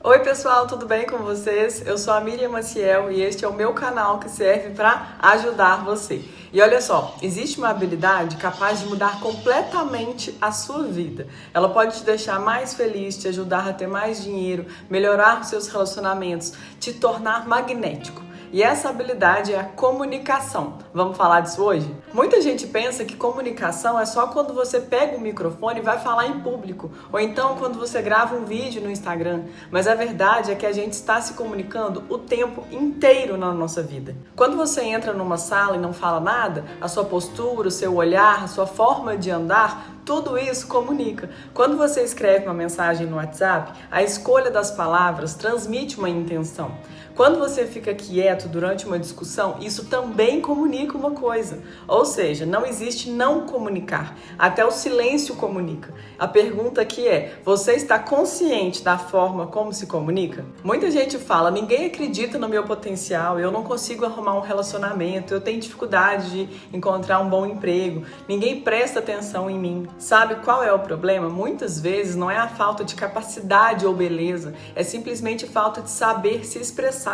Oi pessoal, tudo bem com vocês? Eu sou a Miriam Maciel e este é o meu canal que serve para ajudar você. E olha só, existe uma habilidade capaz de mudar completamente a sua vida. Ela pode te deixar mais feliz, te ajudar a ter mais dinheiro, melhorar os seus relacionamentos, te tornar magnético. E essa habilidade é a comunicação. Vamos falar disso hoje? Muita gente pensa que comunicação é só quando você pega o microfone e vai falar em público, ou então quando você grava um vídeo no Instagram. Mas a verdade é que a gente está se comunicando o tempo inteiro na nossa vida. Quando você entra numa sala e não fala nada, a sua postura, o seu olhar, a sua forma de andar, tudo isso comunica. Quando você escreve uma mensagem no WhatsApp, a escolha das palavras transmite uma intenção. Quando você fica quieto durante uma discussão, isso também comunica uma coisa. Ou seja, não existe não comunicar. Até o silêncio comunica. A pergunta aqui é: você está consciente da forma como se comunica? Muita gente fala: ninguém acredita no meu potencial, eu não consigo arrumar um relacionamento, eu tenho dificuldade de encontrar um bom emprego, ninguém presta atenção em mim. Sabe qual é o problema? Muitas vezes não é a falta de capacidade ou beleza, é simplesmente falta de saber se expressar.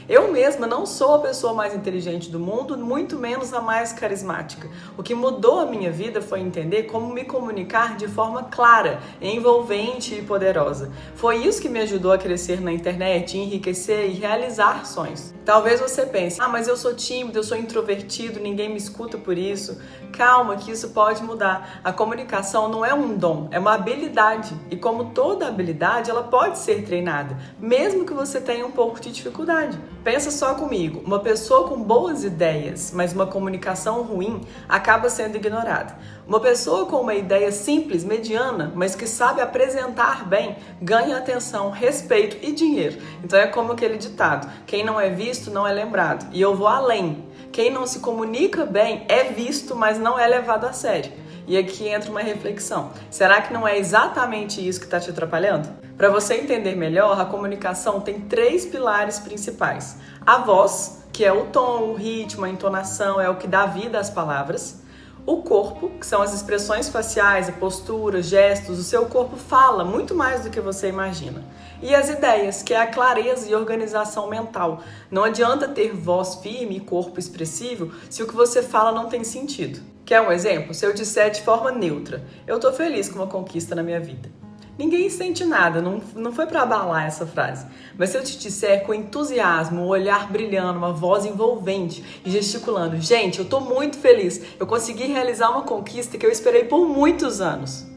Eu mesma não sou a pessoa mais inteligente do mundo, muito menos a mais carismática. O que mudou a minha vida foi entender como me comunicar de forma clara, envolvente e poderosa. Foi isso que me ajudou a crescer na internet, enriquecer e realizar sonhos. Talvez você pense: mas eu sou tímido, eu sou introvertido, ninguém me escuta por isso. Calma, que isso pode mudar. A comunicação não é um dom, é uma habilidade. E como toda habilidade, ela pode ser treinada, mesmo que você tenha um pouco de dificuldade. Pensa só comigo, uma pessoa com boas ideias, mas uma comunicação ruim, acaba sendo ignorada. Uma pessoa com uma ideia simples, mediana, mas que sabe apresentar bem, ganha atenção, respeito e dinheiro. Então é como aquele ditado: quem não é visto não é lembrado. E eu vou além. Quem não se comunica bem é visto, mas não é levado a sério. E aqui entra uma reflexão: será que não é exatamente isso que está te atrapalhando? Para você entender melhor, a comunicação tem 3 pilares principais. A voz, que é o tom, o ritmo, a entonação, é o que dá vida às palavras. O corpo, que são as expressões faciais, a postura, gestos, o seu corpo fala muito mais do que você imagina. E as ideias, que é a clareza e organização mental. Não adianta ter voz firme e corpo expressivo se o que você fala não tem sentido. Quer um exemplo? Se eu disser de forma neutra: eu tô feliz com uma conquista na minha vida, ninguém sente nada, não foi para abalar essa frase. Mas se eu te disser com entusiasmo, um olhar brilhando, uma voz envolvente e gesticulando: gente, eu tô muito feliz, eu consegui realizar uma conquista que eu esperei por muitos anos.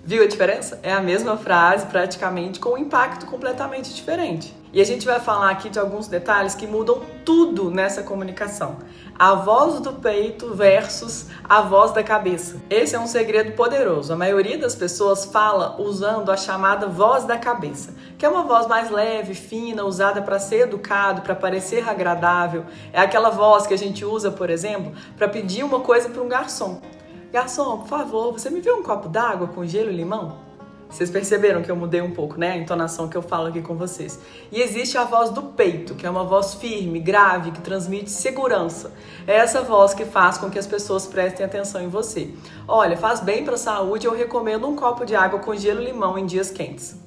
Viu a diferença? É a mesma frase, praticamente, com um impacto completamente diferente. E a gente vai falar aqui de alguns detalhes que mudam tudo nessa comunicação. A voz do peito versus a voz da cabeça. Esse é um segredo poderoso. A maioria das pessoas fala usando a chamada voz da cabeça, que é uma voz mais leve, fina, usada para ser educado, para parecer agradável. É aquela voz que a gente usa, por exemplo, para pedir uma coisa para um garçom. Garçom, por favor, você me vê um copo d'água com gelo e limão? Vocês perceberam que eu mudei um pouco, né? A entonação que eu falo aqui com vocês. E existe a voz do peito, que é uma voz firme, grave, que transmite segurança. É essa voz que faz com que as pessoas prestem atenção em você. Olha, faz bem para a saúde, eu recomendo um copo de água com gelo e limão em dias quentes.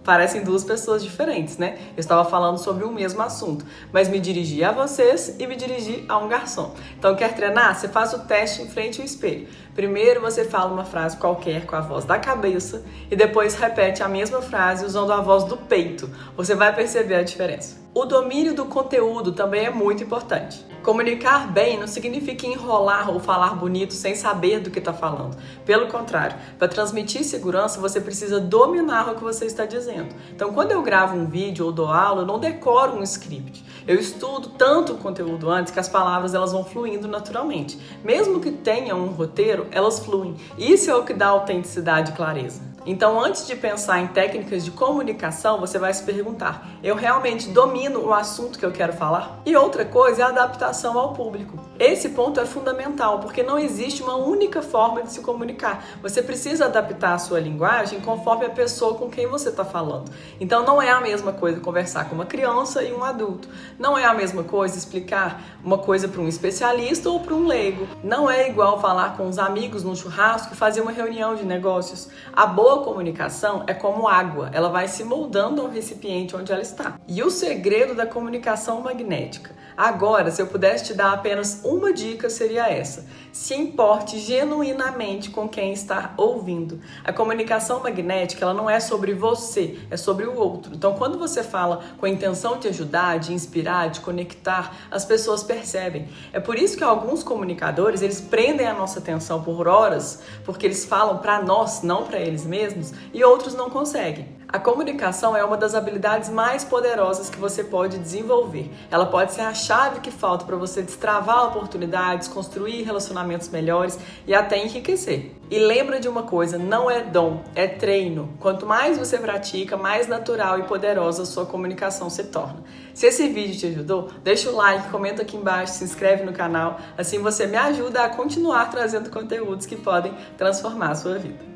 Parecem 2 pessoas diferentes, né? Eu estava falando sobre o mesmo assunto, mas me dirigi a vocês e me dirigi a um garçom. Então, quer treinar? Você faz o teste em frente ao espelho. Primeiro você fala uma frase qualquer com a voz da cabeça e depois repete a mesma frase usando a voz do peito. Você vai perceber a diferença. O domínio do conteúdo também é muito importante. Comunicar bem não significa enrolar ou falar bonito sem saber do que está falando. Pelo contrário, para transmitir segurança, você precisa dominar o que você está dizendo. Então, quando eu gravo um vídeo ou dou aula, eu não decoro um script. Eu estudo tanto o conteúdo antes que as palavras elas vão fluindo naturalmente. Mesmo que tenha um roteiro, elas fluem. Isso é o que dá autenticidade e clareza. Então, antes de pensar em técnicas de comunicação, você vai se perguntar: eu realmente domino o assunto que eu quero falar? E outra coisa é a adaptação ao público. Esse ponto é fundamental, porque não existe uma única forma de se comunicar. Você precisa adaptar a sua linguagem conforme a pessoa com quem você está falando. Então, não é a mesma coisa conversar com uma criança e um adulto. Não é a mesma coisa explicar uma coisa para um especialista ou para um leigo. Não é igual falar com os amigos num churrasco e fazer uma reunião de negócios. A boa boa comunicação é como água, ela vai se moldando ao recipiente onde ela está. E o segredo da comunicação magnética? Agora, se eu pudesse te dar apenas uma dica, seria essa: se importe genuinamente com quem está ouvindo. A comunicação magnética, ela não é sobre você, é sobre o outro. Então, quando você fala com a intenção de ajudar, de inspirar, de conectar, as pessoas percebem. É por isso que alguns comunicadores, eles prendem a nossa atenção por horas, porque eles falam para nós, não para eles mesmos, e outros não conseguem. A comunicação é uma das habilidades mais poderosas que você pode desenvolver. Ela pode ser a chave que falta para você destravar oportunidades, construir relacionamentos melhores e até enriquecer. E lembra de uma coisa, não é dom, é treino. Quanto mais você pratica, mais natural e poderosa a sua comunicação se torna. Se esse vídeo te ajudou, deixa o like, comenta aqui embaixo, se inscreve no canal, assim você me ajuda a continuar trazendo conteúdos que podem transformar a sua vida.